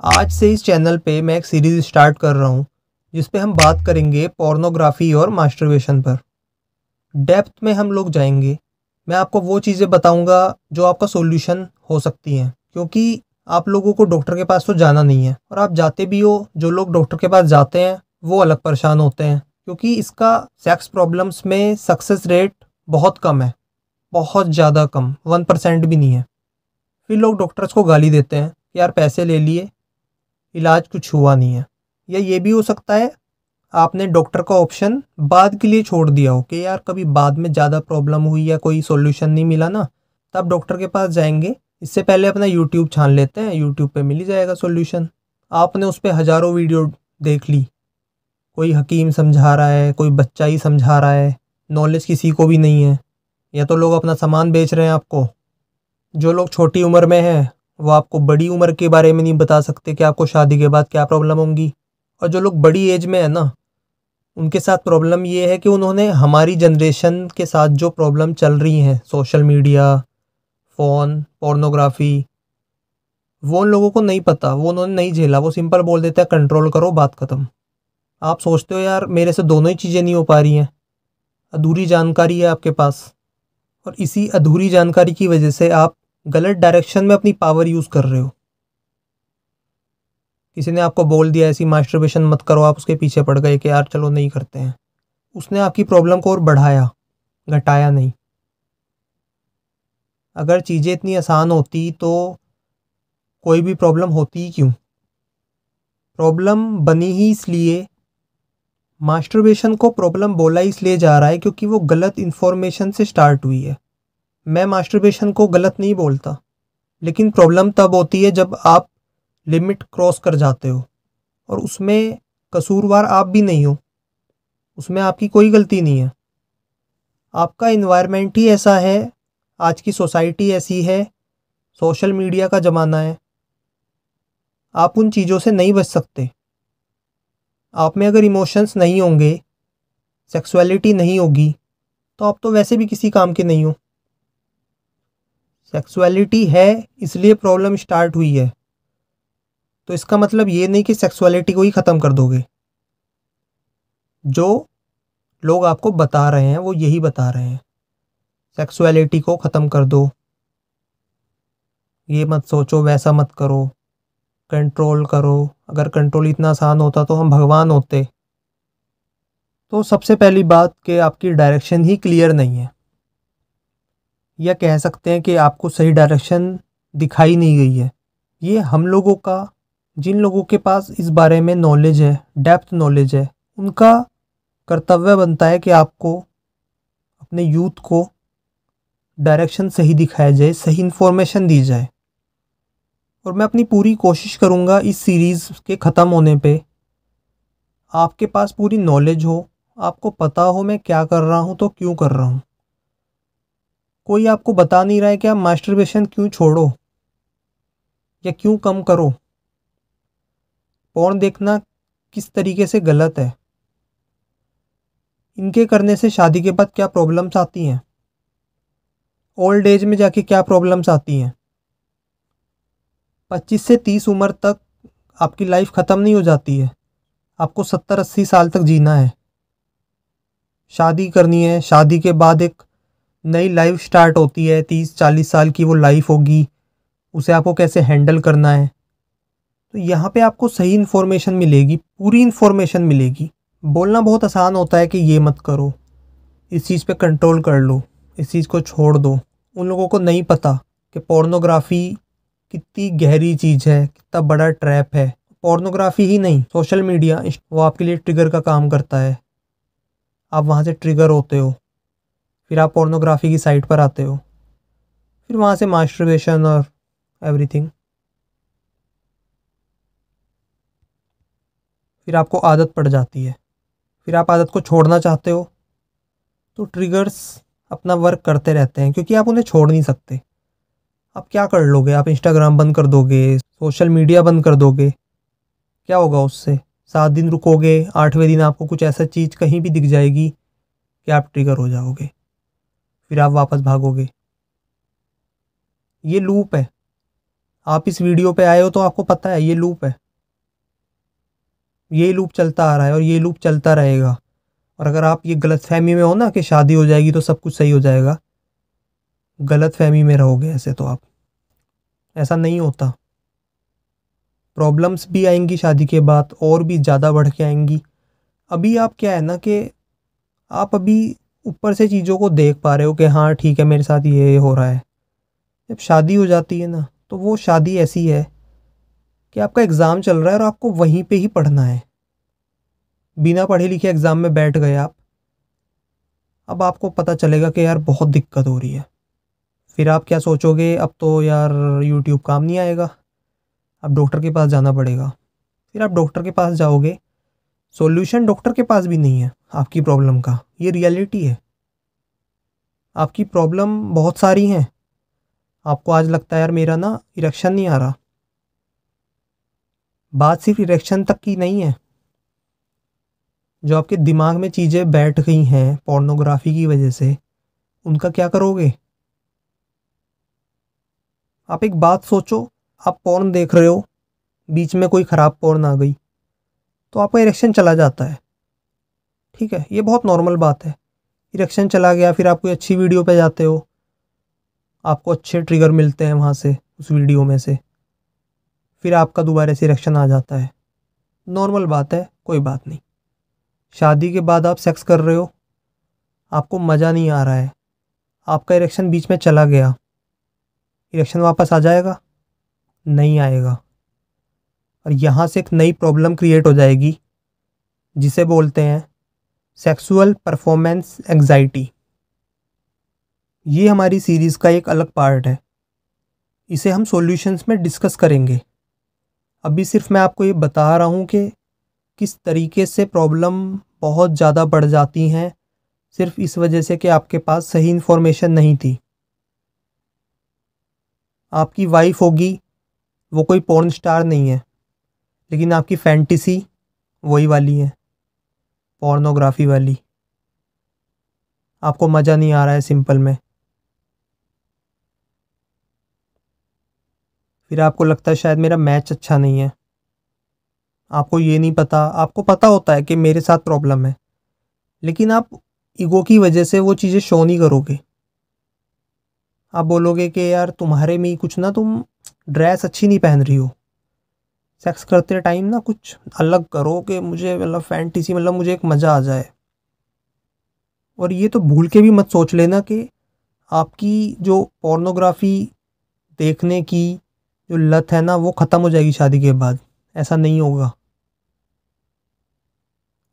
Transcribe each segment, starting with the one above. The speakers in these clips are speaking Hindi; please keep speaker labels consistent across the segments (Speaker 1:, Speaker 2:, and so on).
Speaker 1: आज से इस चैनल पे मैं एक सीरीज़ स्टार्ट कर रहा हूँ जिस पे हम बात करेंगे पोर्नोग्राफी और मास्टरबेशन पर। डेप्थ में हम लोग जाएंगे। मैं आपको वो चीज़ें बताऊंगा जो आपका सॉल्यूशन हो सकती हैं, क्योंकि आप लोगों को डॉक्टर के पास तो जाना नहीं है, और आप जाते भी हो, जो लोग डॉक्टर के पास जाते हैं वो अलग परेशान होते हैं, क्योंकि इसका सेक्स प्रॉब्लम्स में सक्सेस रेट बहुत कम है, बहुत ज़्यादा कम, 1% भी नहीं है। फिर लोग डॉक्टर्स को गाली देते हैं कि यार पैसे ले लिए, इलाज कुछ हुआ नहीं है। या ये भी हो सकता है आपने डॉक्टर का ऑप्शन बाद के लिए छोड़ दिया हो कि यार कभी बाद में ज़्यादा प्रॉब्लम हुई या कोई सॉल्यूशन नहीं मिला ना, तब डॉक्टर के पास जाएंगे। इससे पहले अपना यूट्यूब छान लेते हैं, यूट्यूब पे मिल ही जाएगा सॉल्यूशन। आपने उस पर हज़ारों वीडियो देख ली, कोई हकीम समझा रहा है, कोई बच्चा ही समझा रहा है, नॉलेज किसी को भी नहीं है। या तो लोग अपना सामान बेच रहे हैं आपको। जो लोग छोटी उम्र में हैं वो आपको बड़ी उम्र के बारे में नहीं बता सकते कि आपको शादी के बाद क्या प्रॉब्लम होंगी। और जो लोग बड़ी एज में है ना, उनके साथ प्रॉब्लम ये है कि उन्होंने हमारी जनरेशन के साथ जो प्रॉब्लम चल रही हैं, सोशल मीडिया, फ़ोन, पोर्नोग्राफी, वो उन लोगों को नहीं पता, वो उन्होंने नहीं झेला। वो सिंपल बोल देते हैं कंट्रोल करो, बात ख़त्म। आप सोचते हो यार मेरे से दोनों ही चीज़ें नहीं हो पा रही हैं, अधूरी जानकारी है आपके पास, और इसी अधूरी जानकारी की वजह से आप गलत डायरेक्शन में अपनी पावर यूज़ कर रहे हो। किसी ने आपको बोल दिया ऐसी मास्टरबेशन मत करो, आप उसके पीछे पड़ गए कि यार चलो नहीं करते हैं। उसने आपकी प्रॉब्लम को और बढ़ाया, घटाया नहीं। अगर चीज़ें इतनी आसान होती तो कोई भी प्रॉब्लम होती ही क्यों। प्रॉब्लम बनी ही इसलिए, मास्टरबेशन को प्रॉब्लम बोला इसलिए जा रहा है क्योंकि वो गलत इन्फॉर्मेशन से स्टार्ट हुई है। मैं मास्टरबेशन को गलत नहीं बोलता, लेकिन प्रॉब्लम तब होती है जब आप लिमिट क्रॉस कर जाते हो, और उसमें कसूरवार आप भी नहीं हो, उसमें आपकी कोई गलती नहीं है। आपका इन्वायरमेंट ही ऐसा है, आज की सोसाइटी ऐसी है, सोशल मीडिया का ज़माना है। आप उन चीज़ों से नहीं बच सकते। आप में अगर इमोशंस नहीं होंगे, सेक्सुअलिटी नहीं होगी, तो आप तो वैसे भी किसी काम के नहीं हो। सेक्सुअलिटी है इसलिए प्रॉब्लम स्टार्ट हुई है, तो इसका मतलब ये नहीं कि सेक्सुअलिटी को ही ख़त्म कर दोगे। जो लोग आपको बता रहे हैं वो यही बता रहे हैं, सेक्सुअलिटी को ख़त्म कर दो, ये मत सोचो, वैसा मत करो, कंट्रोल करो। अगर कंट्रोल इतना आसान होता तो हम भगवान होते। तो सबसे पहली बात कि आपकी डायरेक्शन ही क्लियर नहीं है, या कह सकते हैं कि आपको सही डायरेक्शन दिखाई नहीं गई है। ये हम लोगों का, जिन लोगों के पास इस बारे में नॉलेज है, डेप्थ नॉलेज है, उनका कर्तव्य बनता है कि आपको, अपने यूथ को डायरेक्शन सही दिखाया जाए, सही इन्फॉर्मेशन दी जाए। और मैं अपनी पूरी कोशिश करूँगा इस सीरीज़ के ख़त्म होने पे आपके पास पूरी नॉलेज हो, आपको पता हो मैं क्या कर रहा हूँ तो क्यों कर रहा हूँ। कोई आपको बता नहीं रहा है कि आप मास्टरबेशन क्यों छोड़ो या क्यों कम करो। पोर्न देखना किस तरीके से गलत है, इनके करने से शादी के बाद क्या प्रॉब्लम्स आती हैं, ओल्ड एज में जाके क्या प्रॉब्लम्स आती हैं। 25 से 30 उम्र तक आपकी लाइफ ख़त्म नहीं हो जाती है, आपको 70-80 साल तक जीना है, शादी करनी है। शादी के बाद एक नई लाइफ स्टार्ट होती है, 30-40 साल की वो लाइफ होगी, उसे आपको कैसे हैंडल करना है। तो यहाँ पे आपको सही इन्फॉर्मेशन मिलेगी, पूरी इन्फॉर्मेशन मिलेगी। बोलना बहुत आसान होता है कि ये मत करो, इस चीज़ पे कंट्रोल कर लो, इस चीज़ को छोड़ दो। उन लोगों को नहीं पता कि पोर्नोग्राफी कितनी गहरी चीज़ है, कितना बड़ा ट्रैप है। पोर्नोग्राफी ही नहीं, सोशल मीडिया, वो आपके लिए ट्रिगर का काम करता है। आप वहाँ से ट्रिगर होते हो, फिर आप पोर्नोग्राफी की साइट पर आते हो, फिर वहाँ से मास्टरबेशन और एवरीथिंग। फिर आपको आदत पड़ जाती है, फिर आप आदत को छोड़ना चाहते हो, तो ट्रिगर्स अपना वर्क करते रहते हैं, क्योंकि आप उन्हें छोड़ नहीं सकते। आप क्या कर लोगे, आप इंस्टाग्राम बंद कर दोगे, सोशल मीडिया बंद कर दोगे, क्या होगा उससे। 7 दिन रुकोगे, 8वें दिन आपको कुछ ऐसा चीज़ कहीं भी दिख जाएगी कि आप ट्रिगर हो जाओगे, फिर आप वापस भागोगे। ये लूप है। आप इस वीडियो पे आए हो तो आपको पता है ये लूप है, ये लूप चलता आ रहा है और ये लूप चलता रहेगा। और अगर आप ये गलतफहमी में हो ना कि शादी हो जाएगी तो सब कुछ सही हो जाएगा, गलतफहमी में रहोगे ऐसे तो आप। ऐसा नहीं होता। प्रॉब्लम्स भी आएंगी शादी के बाद, और भी ज़्यादा बढ़ के आएंगी। अभी आप क्या है ना कि आप अभी ऊपर से चीज़ों को देख पा रहे हो कि हाँ ठीक है मेरे साथ ये हो रहा है। जब शादी हो जाती है ना, तो वो शादी ऐसी है कि आपका एग्ज़ाम चल रहा है और आपको वहीं पे ही पढ़ना है। बिना पढ़े लिखे एग्ज़ाम में बैठ गए आप, अब आपको पता चलेगा कि यार बहुत दिक्कत हो रही है। फिर आप क्या सोचोगे, अब तो यार यूट्यूब काम नहीं आएगा, अब डॉक्टर के पास जाना पड़ेगा। फिर आप डॉक्टर के पास जाओगे, सॉल्यूशन डॉक्टर के पास भी नहीं है आपकी प्रॉब्लम का। ये रियलिटी है। आपकी प्रॉब्लम बहुत सारी हैं। आपको आज लगता है यार मेरा ना इरेक्शन नहीं आ रहा, बात सिर्फ इरेक्शन तक की नहीं है। जो आपके दिमाग में चीज़ें बैठ गई हैं पोर्नोग्राफी की वजह से, उनका क्या करोगे? आप एक बात सोचो, आप पोर्न देख रहे हो, बीच में कोई ख़राब पोर्न आ गई तो आपका इरेक्शन चला जाता है। ठीक है, ये बहुत नॉर्मल बात है। इरेक्शन चला गया, फिर आप कोई अच्छी वीडियो पे जाते हो, आपको अच्छे ट्रिगर मिलते हैं वहाँ से, उस वीडियो में से, फिर आपका दोबारा से इरेक्शन आ जाता है। नॉर्मल बात है, कोई बात नहीं। शादी के बाद आप सेक्स कर रहे हो, आपको मज़ा नहीं आ रहा है, आपका इरेक्शन बीच में चला गया, इरेक्शन वापस आ जाएगा? नहीं आएगा। और यहाँ से एक नई प्रॉब्लम क्रिएट हो जाएगी जिसे बोलते हैं सेक्सुअल परफॉर्मेंस एंग्जाइटी। ये हमारी सीरीज़ का एक अलग पार्ट है, इसे हम सॉल्यूशंस में डिस्कस करेंगे। अभी सिर्फ मैं आपको ये बता रहा हूँ कि किस तरीके से प्रॉब्लम बहुत ज़्यादा बढ़ जाती हैं, सिर्फ इस वजह से कि आपके पास सही इन्फॉर्मेशन नहीं थी। आपकी वाइफ होगी, वो कोई पॉर्न स्टार नहीं है, लेकिन आपकी फैंटेसी वही वाली है, पोर्नोग्राफी वाली। आपको मज़ा नहीं आ रहा है सिंपल में, फिर आपको लगता है शायद मेरा मैच अच्छा नहीं है। आपको ये नहीं पता, आपको पता होता है कि मेरे साथ प्रॉब्लम है, लेकिन आप ईगो की वजह से वो चीज़ें शो नहीं करोगे। आप बोलोगे कि यार तुम्हारे में ही कुछ ना, तुम ड्रेस अच्छी नहीं पहन रही हो, सेक्स करते टाइम ना कुछ अलग करो कि मुझे मतलब फैंटेसी, मतलब मुझे एक मज़ा आ जाए। और ये तो भूल के भी मत सोच लेना कि आपकी जो पोर्नोग्राफी देखने की जो लत है ना, वो ख़त्म हो जाएगी शादी के बाद। ऐसा नहीं होगा।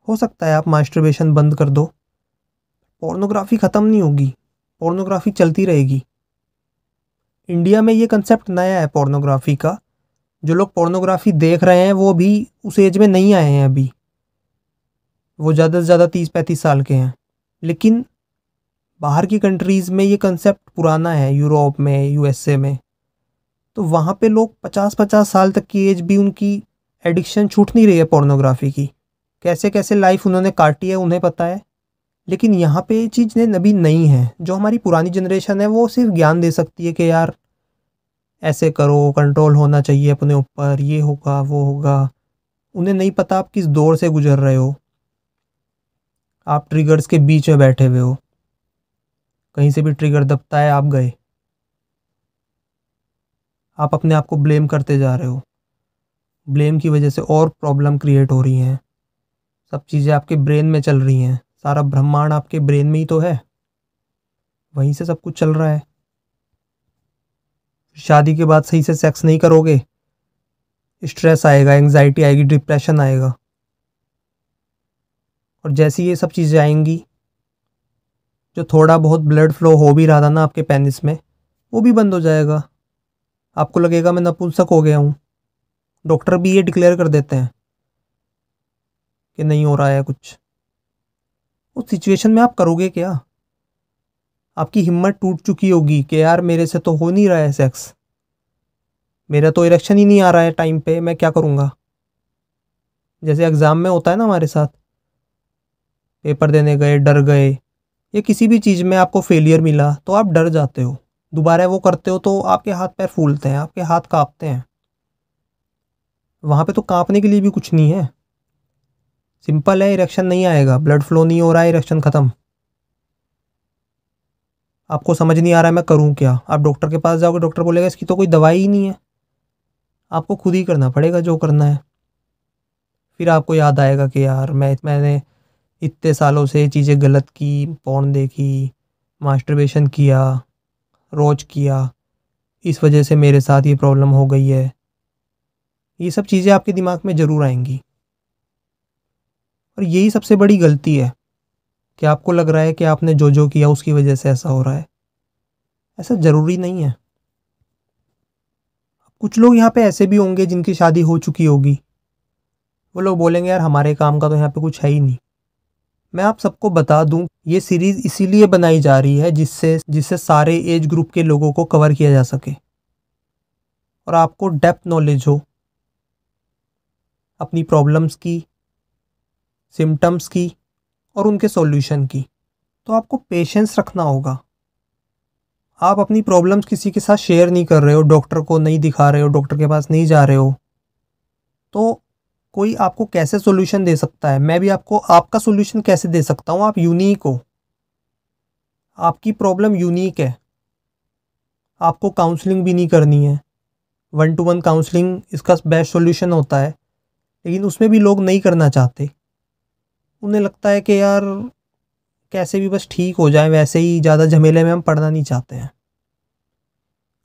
Speaker 1: हो सकता है आप मास्टरबेशन बंद कर दो, पोर्नोग्राफी ख़त्म नहीं होगी, पोर्नोग्राफी चलती रहेगी। इंडिया में ये कंसेप्ट नया है पोर्नोग्राफी का। जो लोग पोर्नोग्राफी देख रहे हैं वो भी उस एज में नहीं आए हैं अभी, वो ज़्यादा से ज़्यादा 30-35 साल के हैं। लेकिन बाहर की कंट्रीज़ में ये कंसेप्ट पुराना है, यूरोप में, यूएसए में। तो वहाँ पे लोग 50-50 साल तक की एज भी उनकी एडिक्शन छूट नहीं रही है पोर्नोग्राफी की। कैसे कैसे लाइफ उन्होंने काटी है उन्हें पता है। लेकिन यहाँ पे ये चीज़ें अभी नहीं है। जो हमारी पुरानी जनरेशन है वो सिर्फ ज्ञान दे सकती है कि यार ऐसे करो, कंट्रोल होना चाहिए अपने ऊपर, ये होगा वो होगा। उन्हें नहीं पता आप किस दौर से गुजर रहे हो। आप ट्रिगर्स के बीच में बैठे हुए हो, कहीं से भी ट्रिगर दबता है आप गए। आप अपने आप को ब्लेम करते जा रहे हो, ब्लेम की वजह से और प्रॉब्लम क्रिएट हो रही हैं। सब चीज़ें आपके ब्रेन में चल रही हैं, सारा ब्रह्मांड आपके ब्रेन में ही तो है, वहीं से सब कुछ चल रहा है। शादी के बाद सही से सेक्स नहीं करोगे, स्ट्रेस आएगा, एंग्जाइटी आएगी, डिप्रेशन आएगा। और जैसी ये सब चीज़ें आएंगी, जो थोड़ा बहुत ब्लड फ्लो हो भी रहा था ना आपके पेनिस में, वो भी बंद हो जाएगा। आपको लगेगा मैं नपुंसक हो गया हूँ। डॉक्टर भी ये डिक्लेयर कर देते हैं कि नहीं हो रहा है कुछ। उस सिचुएशन में आप करोगे क्या? आपकी हिम्मत टूट चुकी होगी कि यार मेरे से तो हो नहीं रहा है सेक्स, मेरा तो इरेक्शन ही नहीं आ रहा है टाइम पे, मैं क्या करूँगा। जैसे एग्ज़ाम में होता है ना हमारे साथ, पेपर देने गए, डर गए, या किसी भी चीज़ में आपको फेलियर मिला तो आप डर जाते हो। दोबारा वो करते हो तो आपके हाथ पैर फूलते हैं, आपके हाथ कांपते हैं। वहाँ पे तो कांपने के लिए भी कुछ नहीं है, सिंपल है, इरेक्शन नहीं आएगा, ब्लड फ्लो नहीं हो रहा है, इरेक्शन ख़त्म। आपको समझ नहीं आ रहा है मैं करूँ क्या, आप डॉक्टर के पास जाओगे, डॉक्टर बोलेगा इसकी तो कोई दवाई ही नहीं है, आपको खुद ही करना पड़ेगा जो करना है। फिर आपको याद आएगा कि यार मैंने इतने सालों से चीज़ें गलत की, पॉर्न देखी, मास्टरबेशन किया, रोज किया, इस वजह से मेरे साथ ये प्रॉब्लम हो गई है। ये सब चीज़ें आपके दिमाग में ज़रूर आएंगी, और यही सबसे बड़ी गलती है कि आपको लग रहा है कि आपने जो जो किया उसकी वजह से ऐसा हो रहा है। ऐसा ज़रूरी नहीं है। कुछ लोग यहाँ पे ऐसे भी होंगे जिनकी शादी हो चुकी होगी, वो लोग बोलेंगे यार हमारे काम का तो यहाँ पे कुछ है ही नहीं। मैं आप सबको बता दूं, ये सीरीज़ इसीलिए बनाई जा रही है जिससे जिससे सारे एज ग्रुप के लोगों को कवर किया जा सके और आपको डेप्थ नॉलेज हो अपनी प्रॉब्लम्स की, सिम्टम्स की और उनके सॉल्यूशन की। तो आपको पेशेंस रखना होगा। आप अपनी प्रॉब्लम्स किसी के साथ शेयर नहीं कर रहे हो, डॉक्टर को नहीं दिखा रहे हो, डॉक्टर के पास नहीं जा रहे हो, तो कोई आपको कैसे सॉल्यूशन दे सकता है? मैं भी आपको आपका सॉल्यूशन कैसे दे सकता हूँ? आप यूनिक हो, आपकी प्रॉब्लम यूनिक है। आपको काउंसलिंग भी नहीं करनी है, 1-to-1 काउंसलिंग इसका बेस्ट सॉल्यूशन होता है, लेकिन उसमें भी लोग नहीं करना चाहते। उन्हें लगता है कि यार कैसे भी बस ठीक हो जाए, वैसे ही ज़्यादा झमेले में हम पड़ना नहीं चाहते हैं।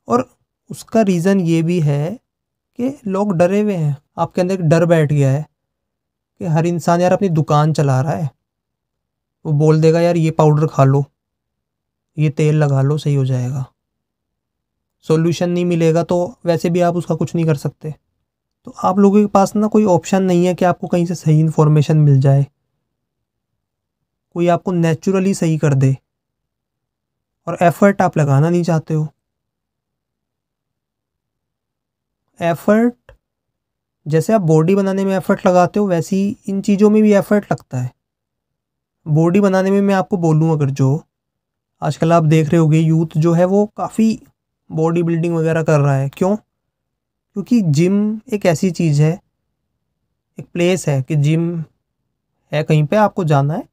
Speaker 1: और उसका रीज़न ये भी है कि लोग डरे हुए हैं, आपके अंदर एक डर बैठ गया है कि हर इंसान यार अपनी दुकान चला रहा है, वो बोल देगा यार ये पाउडर खा लो, ये तेल लगा लो, सही हो जाएगा। सॉल्यूशन नहीं मिलेगा तो वैसे भी आप उसका कुछ नहीं कर सकते। तो आप लोगों के पास ना कोई ऑप्शन नहीं है कि आपको कहीं से सही इन्फॉर्मेशन मिल जाए, कोई आपको नेचुरली सही कर दे, और एफर्ट आप लगाना नहीं चाहते हो। एफर्ट जैसे आप बॉडी बनाने में एफर्ट लगाते हो, वैसे ही इन चीज़ों में भी एफर्ट लगता है। बॉडी बनाने में मैं आपको बोलूँ, अगर जो आजकल आप देख रहे होगे यूथ जो है वो काफ़ी बॉडी बिल्डिंग वगैरह कर रहा है, क्यों? क्योंकि जिम एक ऐसी चीज़ है, एक प्लेस है कि जिम है, कहीं पे आपको जाना है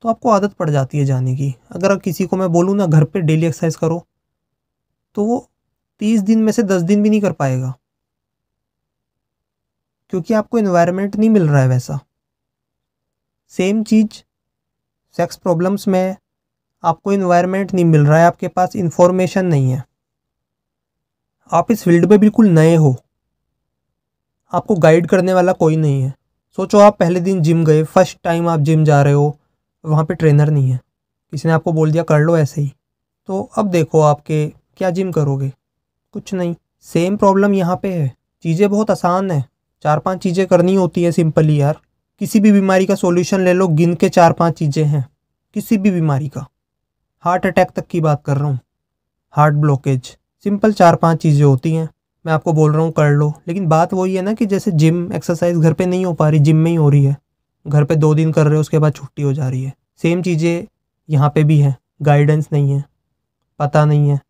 Speaker 1: तो आपको आदत पड़ जाती है जाने की। अगर किसी को मैं बोलूँ ना घर पे डेली एक्सरसाइज करो, तो वो 30 दिन में से 10 दिन भी नहीं कर पाएगा, क्योंकि आपको एनवायरनमेंट नहीं मिल रहा है वैसा। सेम चीज़ सेक्स प्रॉब्लम्स में है, आपको एनवायरनमेंट नहीं मिल रहा है, आपके पास इंफॉर्मेशन नहीं है, आप इस फील्ड में बिल्कुल नए हो, आपको गाइड करने वाला कोई नहीं है। सोचो आप पहले दिन जिम गए, फर्स्ट टाइम आप जिम जा रहे हो, वहाँ पे ट्रेनर नहीं है, किसी ने आपको बोल दिया कर लो ऐसे ही, तो अब देखो आपके क्या जिम करोगे? कुछ नहीं। सेम प्रॉब्लम यहाँ पे है। चीज़ें बहुत आसान है, 4-5 चीज़ें करनी होती है सिंपली यार। किसी भी बीमारी का सॉल्यूशन ले लो, गिन के 4-5 चीज़ें हैं, किसी भी बीमारी का, हार्ट अटैक तक की बात कर रहा हूँ, हार्ट ब्लॉकेज, सिंपल 4-5 चीज़ें होती हैं। मैं आपको बोल रहा हूँ कर लो, लेकिन बात वही है ना कि जैसे जिम एक्सरसाइज घर पे नहीं हो पा रही, जिम में ही हो रही है। घर पे 2 दिन कर रहे हो, उसके बाद छुट्टी हो जा रही है। सेम चीज़ें यहाँ पे भी है, गाइडेंस नहीं है, पता नहीं है,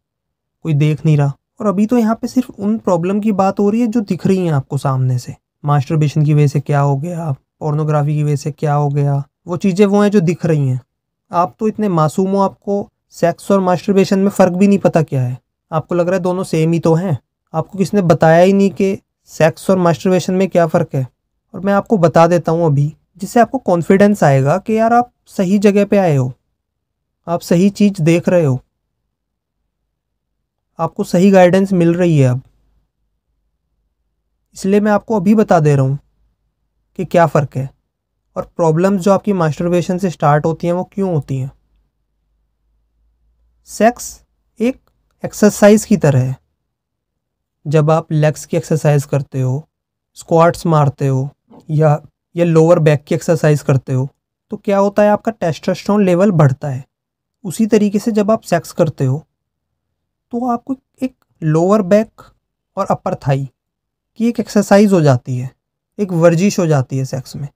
Speaker 1: कोई देख नहीं रहा। और अभी तो यहाँ पे सिर्फ उन प्रॉब्लम की बात हो रही है जो दिख रही हैं आपको सामने से। मास्टरबेशन की वजह से क्या हो गया, पोर्नोग्राफी की वजह से क्या हो गया, वो चीज़ें वो हैं जो दिख रही हैं। आप तो इतने मासूम हो, आपको सेक्स और मास्टरबेशन में फ़र्क भी नहीं पता क्या है। आपको लग रहा है दोनों सेम ही तो हैं। आपको किसने बताया ही नहीं कि सेक्स और मास्टरबेशन में क्या फ़र्क है। और मैं आपको बता देता हूँ अभी, जिससे आपको कॉन्फिडेंस आएगा कि यार आप सही जगह पे आए हो, आप सही चीज़ देख रहे हो, आपको सही गाइडेंस मिल रही है अब। इसलिए मैं आपको अभी बता दे रहा हूँ कि क्या फ़र्क है, और प्रॉब्लम्स जो आपकी मास्टरबेशन से स्टार्ट होती हैं वो क्यों होती हैं। सेक्स एक एक्सरसाइज की तरह है। जब आप लेग्स की एक्सरसाइज करते हो, स्क्वाट्स मारते हो, या लोअर बैक की एक्सरसाइज करते हो, तो क्या होता है, आपका टेस्टोस्टेरोन लेवल बढ़ता है। उसी तरीके से जब आप सेक्स करते हो तो आपको एक लोअर बैक और अपर थाई की एक एक्सरसाइज हो जाती है, एक वर्जिश हो जाती है सेक्स में।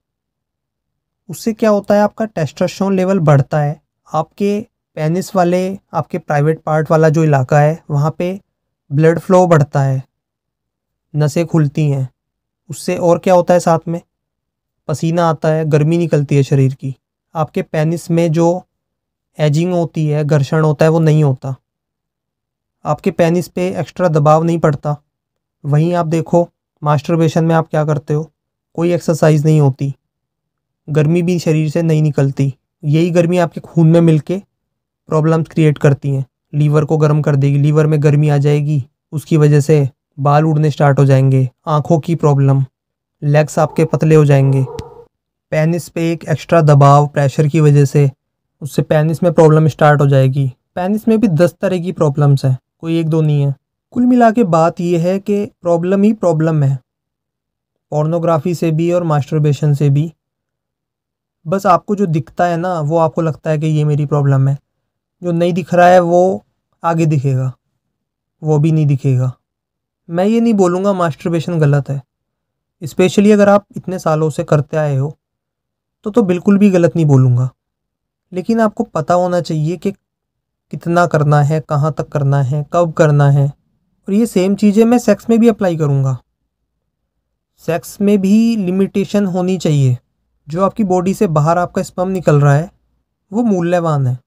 Speaker 1: उससे क्या होता है, आपका टेस्टोस्टेरोन लेवल बढ़ता है, आपके पेनिस वाले आपके प्राइवेट पार्ट वाला जो इलाका है वहाँ पे ब्लड फ्लो बढ़ता है, नसें खुलती हैं, उससे और क्या होता है, साथ में पसीना आता है, गर्मी निकलती है शरीर की। आपके पेनिस में जो एजिंग होती है, घर्षण होता है, वो नहीं होता। आपके पेनिस पे एक्स्ट्रा दबाव नहीं पड़ता। वहीं आप देखो मास्टरबेशन में आप क्या करते हो, कोई एक्सरसाइज नहीं होती, गर्मी भी शरीर से नहीं निकलती। यही गर्मी आपके खून में मिलके प्रॉब्लम्स क्रिएट करती हैं, लीवर को गर्म कर देगी, लीवर में गर्मी आ जाएगी, उसकी वजह से बाल उड़ने स्टार्ट हो जाएंगे, आँखों की प्रॉब्लम, लेग्स आपके पतले हो जाएंगे। पेनिस पे एक एक्स्ट्रा दबाव प्रेशर की वजह से उससे पेनिस में प्रॉब्लम स्टार्ट हो जाएगी। पेनिस में भी 10 तरह की प्रॉब्लम्स हैं, कोई एक दो नहीं है। कुल मिला के बात यह है कि प्रॉब्लम ही प्रॉब्लम है, पोर्नोग्राफी से भी और मास्टरबेशन से भी। बस आपको जो दिखता है ना, वो आपको लगता है कि ये मेरी प्रॉब्लम है। जो नहीं दिख रहा है वो आगे दिखेगा, वो भी नहीं दिखेगा। मैं ये नहीं बोलूँगा मास्टरबेशन गलत है, स्पेशली अगर आप इतने सालों से करते आए हो तो बिल्कुल भी गलत नहीं बोलूँगा। लेकिन आपको पता होना चाहिए कि कितना करना है, कहाँ तक करना है, कब करना है। और ये सेम चीज़ें मैं सेक्स में भी अप्लाई करूँगा। सेक्स में भी लिमिटेशन होनी चाहिए। जो आपकी बॉडी से बाहर आपका स्पर्म निकल रहा है वो मूल्यवान है,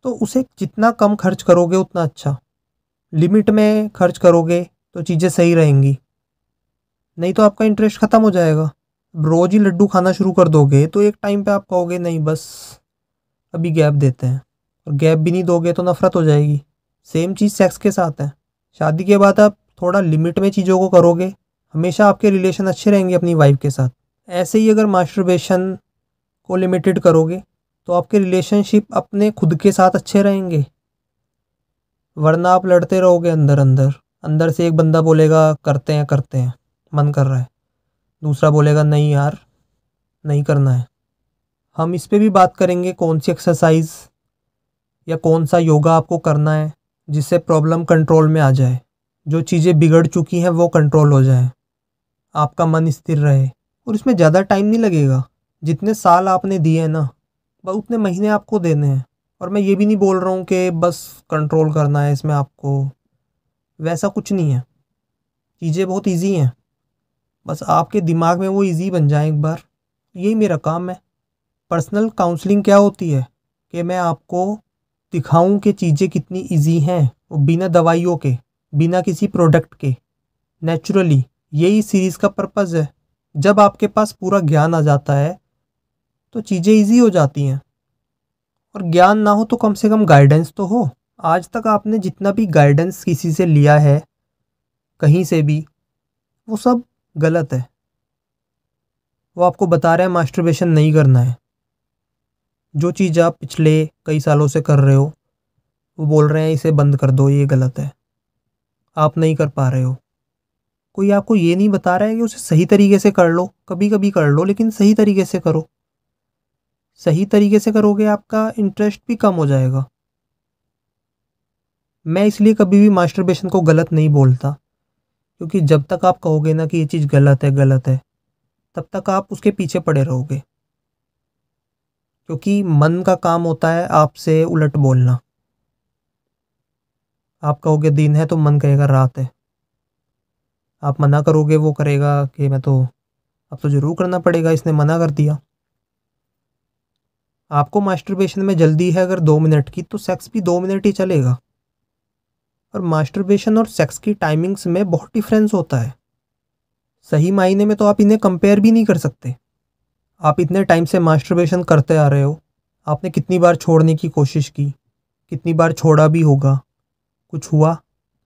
Speaker 1: तो उसे जितना कम खर्च करोगे उतना अच्छा। लिमिट में खर्च करोगे तो चीज़ें सही रहेंगी, नहीं तो आपका इंटरेस्ट ख़त्म हो जाएगा। रोज़ ही लड्डू खाना शुरू कर दोगे तो एक टाइम पे आप कहोगे नहीं बस अभी गैप देते हैं, और गैप भी नहीं दोगे तो नफ़रत हो जाएगी। सेम चीज़ सेक्स के साथ है। शादी के बाद आप थोड़ा लिमिट में चीज़ों को करोगे, हमेशा आपके रिलेशन अच्छे रहेंगे अपनी वाइफ के साथ। ऐसे ही अगर मास्टरबेशन को लिमिटेड करोगे तो आपके रिलेशनशिप अपने खुद के साथ अच्छे रहेंगे। वरना आप लड़ते रहोगे अंदर अंदर। अंदर से एक बंदा बोलेगा करते हैं मन कर रहा है, दूसरा बोलेगा नहीं यार नहीं करना है। हम इस पे भी बात करेंगे कौन सी एक्सरसाइज या कौन सा योगा आपको करना है जिससे प्रॉब्लम कंट्रोल में आ जाए, जो चीज़ें बिगड़ चुकी हैं वो कंट्रोल हो जाए, आपका मन स्थिर रहे। और इसमें ज़्यादा टाइम नहीं लगेगा। जितने साल आपने दिए हैं ना, बस उतने महीने आपको देने हैं। और मैं ये भी नहीं बोल रहा हूँ कि बस कंट्रोल करना है इसमें आपको, वैसा कुछ नहीं है। चीज़ें बहुत इजी हैं, बस आपके दिमाग में वो इजी बन जाए एक बार। यही मेरा काम है। पर्सनल काउंसलिंग क्या होती है कि मैं आपको दिखाऊं कि चीज़ें कितनी इजी हैं, वो बिना दवाइयों के, बिना किसी प्रोडक्ट के, नेचुरली। यही सीरीज़ का पर्पज़ है। जब आपके पास पूरा ज्ञान आ जाता है तो चीज़ें इजी हो जाती हैं। और ज्ञान ना हो तो कम से कम गाइडेंस तो हो। आज तक आपने जितना भी गाइडेंस किसी से लिया है कहीं से भी, वो सब गलत है। वो आपको बता रहे हैं मास्टरबेशन नहीं करना है। जो चीज़ आप पिछले कई सालों से कर रहे हो वो बोल रहे हैं इसे बंद कर दो, ये गलत है, आप नहीं कर पा रहे हो। कोई आपको ये नहीं बता रहा है कि उसे सही तरीके से कर लो। कभी कभी कर लो लेकिन सही तरीके से करो। सही तरीके से करोगे आपका इंटरेस्ट भी कम हो जाएगा। मैं इसलिए कभी भी मास्टरबेशन को गलत नहीं बोलता, क्योंकि जब तक आप कहोगे ना कि ये चीज़ गलत है, तब तक आप उसके पीछे पड़े रहोगे। क्योंकि मन का काम होता है आपसे उलट बोलना। आप कहोगे दिन है तो मन कहेगा रात है। आप मना करोगे वो करेगा कि मैं तो अब तो ज़रूर करना पड़ेगा, इसने मना कर दिया। आपको मास्टरबेशन में जल्दी है अगर 2 मिनट की, तो सेक्स भी 2 मिनट ही चलेगा। और मास्टरबेशन और सेक्स की टाइमिंग्स में बहुत डिफरेंस होता है। सही मायने में तो आप इन्हें कंपेयर भी नहीं कर सकते। आप इतने टाइम से मास्टरबेशन करते आ रहे हो, आपने कितनी बार छोड़ने की कोशिश की, कितनी बार छोड़ा भी होगा, कुछ हुआ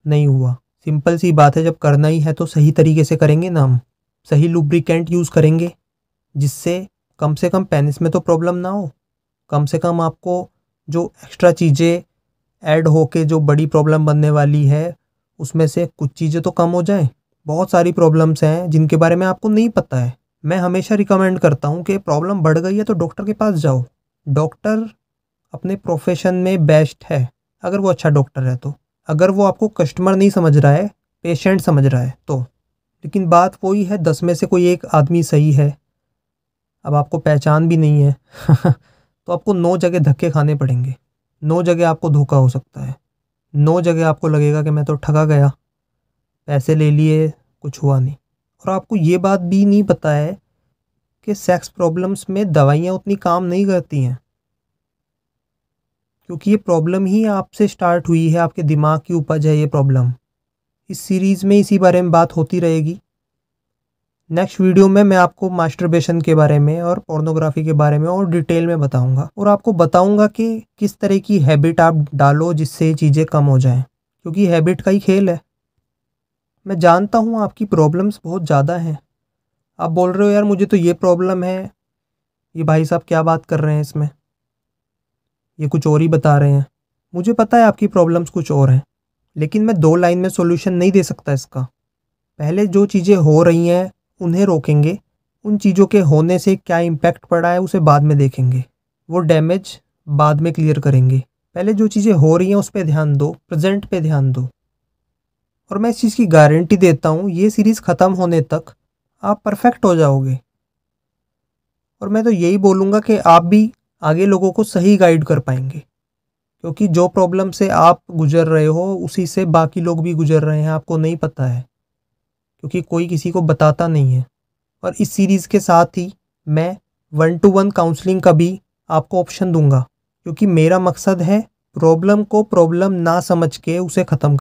Speaker 1: नहीं हुआ। सिंपल सी बात है, जब करना ही है तो सही तरीके से करेंगे ना। हम सही लुब्रिकेंट यूज़ करेंगे जिससे कम से कम पेनिस में तो प्रॉब्लम ना हो। कम से कम आपको जो एक्स्ट्रा चीज़ें ऐड होके जो बड़ी प्रॉब्लम बनने वाली है उसमें से कुछ चीज़ें तो कम हो जाएं। बहुत सारी प्रॉब्लम्स हैं जिनके बारे में आपको नहीं पता है। मैं हमेशा रिकमेंड करता हूँ कि प्रॉब्लम बढ़ गई है तो डॉक्टर के पास जाओ। डॉक्टर अपने प्रोफेशन में बेस्ट है, अगर वो अच्छा डॉक्टर है तो। अगर वो आपको कस्टमर नहीं समझ रहा है, पेशेंट समझ रहा है तो। लेकिन बात वही है, 10 में से कोई एक आदमी सही है, अब आपको पहचान भी नहीं है तो आपको 9 जगह धक्के खाने पड़ेंगे। 9 जगह आपको धोखा हो सकता है। 9 जगह आपको लगेगा कि मैं तो ठगा गया, पैसे ले लिए, कुछ हुआ नहीं। और आपको ये बात भी नहीं पता है कि सेक्स प्रॉब्लम्स में दवाइयाँ उतनी काम नहीं करती हैं, क्योंकि ये प्रॉब्लम ही आपसे स्टार्ट हुई है, आपके दिमाग की उपज है ये प्रॉब्लम। इस सीरीज़ में इसी बारे में बात होती रहेगी। नेक्स्ट वीडियो में मैं आपको मास्टरबेशन के बारे में और पोर्नोग्राफी के बारे में और डिटेल में बताऊंगा, और आपको बताऊंगा कि किस तरह की हैबिट आप डालो जिससे ये चीज़ें कम हो जाएं, क्योंकि हैबिट का ही खेल है। मैं जानता हूँ आपकी प्रॉब्लम्स बहुत ज़्यादा हैं। आप बोल रहे हो यार मुझे तो ये प्रॉब्लम है, ये भाई साहब क्या बात कर रहे हैं इसमें, ये कुछ और ही बता रहे हैं। मुझे पता है आपकी प्रॉब्लम्स कुछ और हैं, लेकिन मैं 2 लाइन में सॉल्यूशन नहीं दे सकता इसका। पहले जो चीज़ें हो रही हैं उन्हें रोकेंगे, उन चीज़ों के होने से क्या इम्पैक्ट पड़ा है उसे बाद में देखेंगे, वो डैमेज बाद में क्लियर करेंगे। पहले जो चीज़ें हो रही हैं उस पर ध्यान दो, प्रेजेंट पे ध्यान दो। और मैं इस चीज़ की गारंटी देता हूँ, ये सीरीज़ ख़त्म होने तक आप परफेक्ट हो जाओगे। और मैं तो यही बोलूँगा कि आप भी आगे लोगों को सही गाइड कर पाएंगे, क्योंकि जो प्रॉब्लम से आप गुजर रहे हो उसी से बाकी लोग भी गुजर रहे हैं, आपको नहीं पता है, क्योंकि कोई किसी को बताता नहीं है। और इस सीरीज़ के साथ ही मैं 1-to-1 काउंसलिंग का भी आपको ऑप्शन दूंगा, क्योंकि मेरा मकसद है प्रॉब्लम को प्रॉब्लम ना समझ के उसे ख़त्म